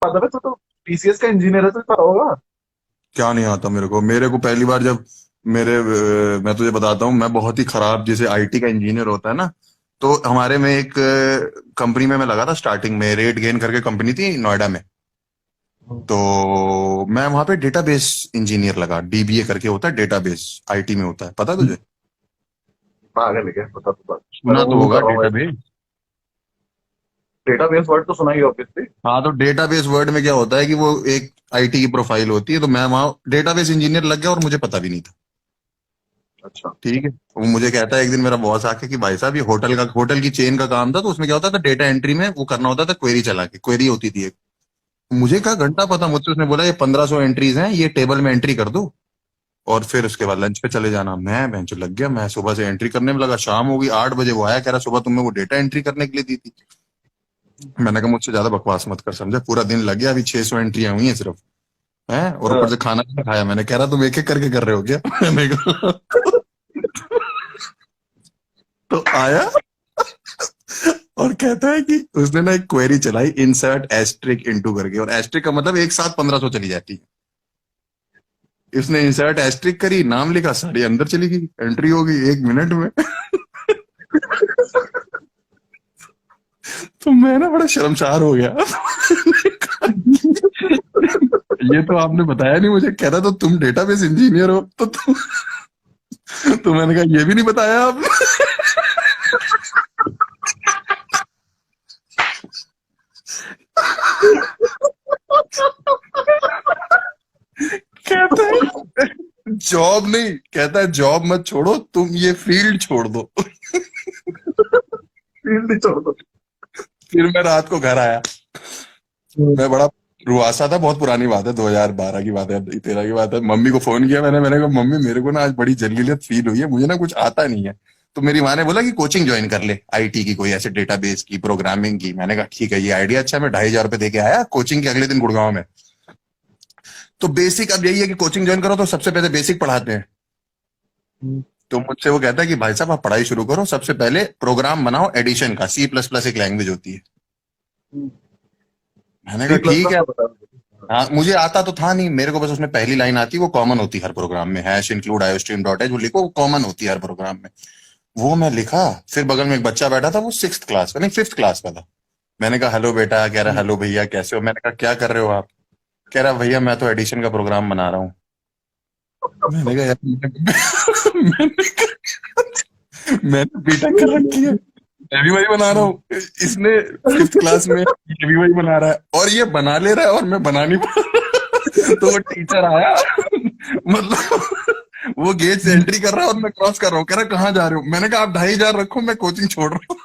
आता है तो टीसीएस का इंजीनियर है तो पता होगा। क्या नहीं आता मेरे को पहली बार जब मैं तुझे बताता हूँ, मैं बहुत ही खराब, जैसे आईटी का इंजीनियर होता है ना, तो हमारे में एक कंपनी में मैं लगा था स्टार्टिंग में, रेट गेन करके कंपनी थी नोएडा में। तो मैं वहां पे डेटाबेस इंजीनियर लगा, डीबीए करके होता है, डेटाबेस आईटी में होता है, पता है तुझे? पागल है क्या, पता तो बात। मैं सुना तो तो गूगल होगा कर रहा हूँ। डेटाबेस। डेटाबेस वर्ड तो सुना ही ऑब्वियसली। हाँ, तो डेटाबेस वर्ड में क्या होता है कि वो एक आईटी की प्रोफाइल होती है, तो मैं वहां डेटाबेस इंजीनियर लग गया और मुझे पता भी नहीं था। अच्छा। ठीक है, वो मुझे कहता है एक दिन मेरा बॉस आके कि भाई साहब, ये होटल की चेन का काम था, तो उसमें क्या होता था, डेटा एंट्री में वो करना होता था, क्वेरी चला के, क्वेरी होती थी एक। मुझे क्या घंटा पता, मुझसे उसने बोला ये 1500 एंट्रीज हैं, ये टेबल में एंट्री कर दो और फिर उसके बाद लंच पे चले जाना। मैं बेंच लग गया, मैं सुबह से एंट्री करने में लगा, शाम हो गई 8 बजे वो आया, कह रहा सुबह तुमने वो डेटा एंट्री करने के लिए दी थी। मैंने कहा मुझसे ज्यादा बकवास मत कर, समझा, पूरा दिन लग गया, अभी 600 एंट्रियां हुई हैं सिर्फ, हैं, और ऊपर हाँ। से खाना भी नहीं खाया। मैंने कह रहा तुम एक एक करके कर रहे हो क्या? मैंने कहा तो आया और कहता है कि उसने ना एक क्वेरी चलाई, इंसर्ट एस्ट्रिक इनटू करके, और एस्ट्रिक का मतलब एक साथ 1500 चली जाती है। इसने इंसर्ट एस्ट्रिक करी, नाम लिखा, सारी अंदर चली गई, एंट्री हो गई 1 मिनट में। तो मैं ना बड़ा शर्मसार हो गया। ये तो आपने बताया नहीं मुझे, कह रहा तो तुम डेटाबेस इंजीनियर हो, तो मैंने कहा ये भी नहीं बताया आपने। कहता है जॉब नहीं, कहता है जॉब मत छोड़ो, तुम ये फील्ड छोड़ दो। फील्ड ही छोड़ दो। फिर मैं रात को घर आया, मैं बड़ा रुआसा था, बहुत पुरानी बात है, 2012 की बात है, 13 की बात है। मम्मी को फोन किया मैंने कहा मम्मी मेरे को ना आज बड़ी जलीलियत फील हुई है, मुझे ना कुछ आता नहीं है। तो मेरी माँ ने बोला कि कोचिंग ज्वाइन कर ले, आईटी की, कोई ऐसे डेटाबेस की, प्रोग्रामिंग की। मैंने कहा ठीक है, ये आइडिया अच्छा है। मैं 2,500 रुपये दे के आया कोचिंग के अगले दिन गुड़गांव में। तो बेसिक अब यही है कि कोचिंग ज्वाइन करो तो सबसे पहले बेसिक पढ़ाते हैं। तो मुझसे वो कहता है कि भाई साहब आप पढ़ाई शुरू करो, सबसे पहले प्रोग्राम बनाओ एडिशन का, सी प्लस प्लस एक लैंग्वेज होती है। मैंने कहा सी प्लस ठीक प्लस है। तो बता मुझे। हाँ, मुझे आता तो था नहीं, मेरे को बस उसमें पहली लाइन आती, वो कॉमन होती है हर प्रोग्राम में, hash include iostream dot H, वो लिखो, वो कॉमन होती है हर प्रोग्राम में। वो मैं लिखा। फिर बगल में एक बच्चा बैठा था, वो 6th क्लास का नहीं, 5th क्लास का था। मैंने कहा हेलो बेटा, कह रहा हेलो भैया कैसे हो। मैंने कहा क्या कर रहे हो आप? कह रहा भैया मैं तो एडिशन का प्रोग्राम बना रहा हूँ। मैंने कहा यार मैंने बीटेक कर रखी है, मैं भी वही बना रहा हूँ। इसने 5th क्लास में ये भी वही बना रहा है, और ये बना ले रहा है और मैं बना नहीं पा रहा। तो वो टीचर आया, मतलब वो गेट से एंट्री कर रहा है और मैं क्रॉस कर रहा हूँ, कह रहा कहाँ जा रहे हो? मैंने कहा आप 2,500 रखो, मैं कोचिंग छोड़ रहा हूँ।